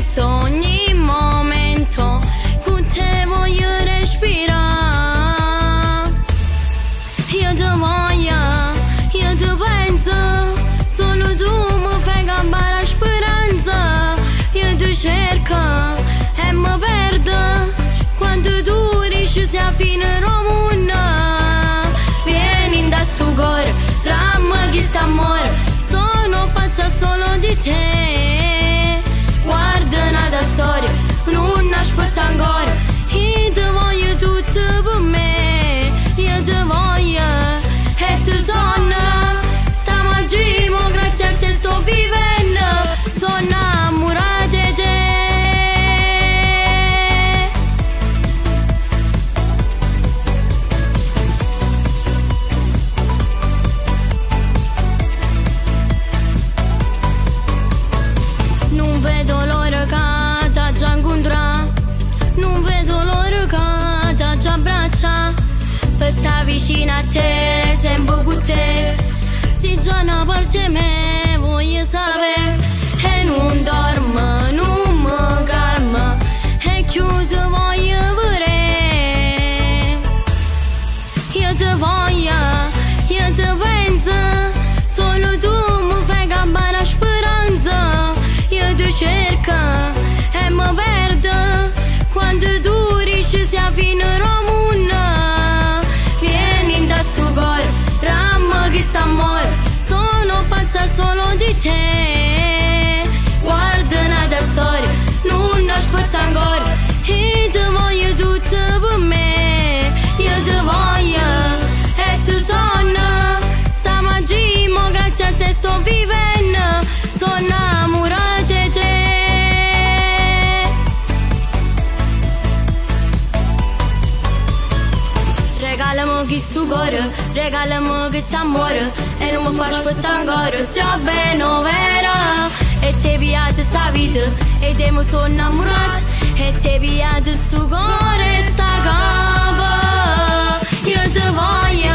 penso ogni momento, con te voglio respirare. Io ti voglio, io ti penso, solo tu mi fai campare la speranza. Io ti cerco e mi perdo, quando tu riesci a finire il mondo. Vieni in da sto cuore, ramma chi sta amore, sono pazza solo di te. Guarda una storia, non aspetta ancora, io ti voglio tutto per me. Io ti voglio e ti sono, stamattina grazie a te sto vivendo, sono innamorata di te. Non vedo l'ora che ti già incontra, non vedo l'ora che ti già abbraccia, per stare vicino a te, sempre con te. Se già una parte me voglio sapere, e non dormo, non mi calma, e chiuso voglio vedere. Io ti voglio, io ti penso, solo tu mi fai campare la speranza. Io ti cerco e mi perdo, quando tu riesci a finire il mondo. Vieni in da sto cuore, ramma chi sta amore, sono pazza solo di te. Guarda una storia, non aspetta ancora, io ti voglio tutto per me. Io ti voglio e ti sono, stamattina grazie a te sto vivendo, sono innamorata di te. Regalami questo cuore, regalami questo amore, e non mi fa aspettare ancora, sia bene o vero. E ti piace sta vita, e te mi sono innamorata, e ti piace sto cuore, sta capo. Io ti voglio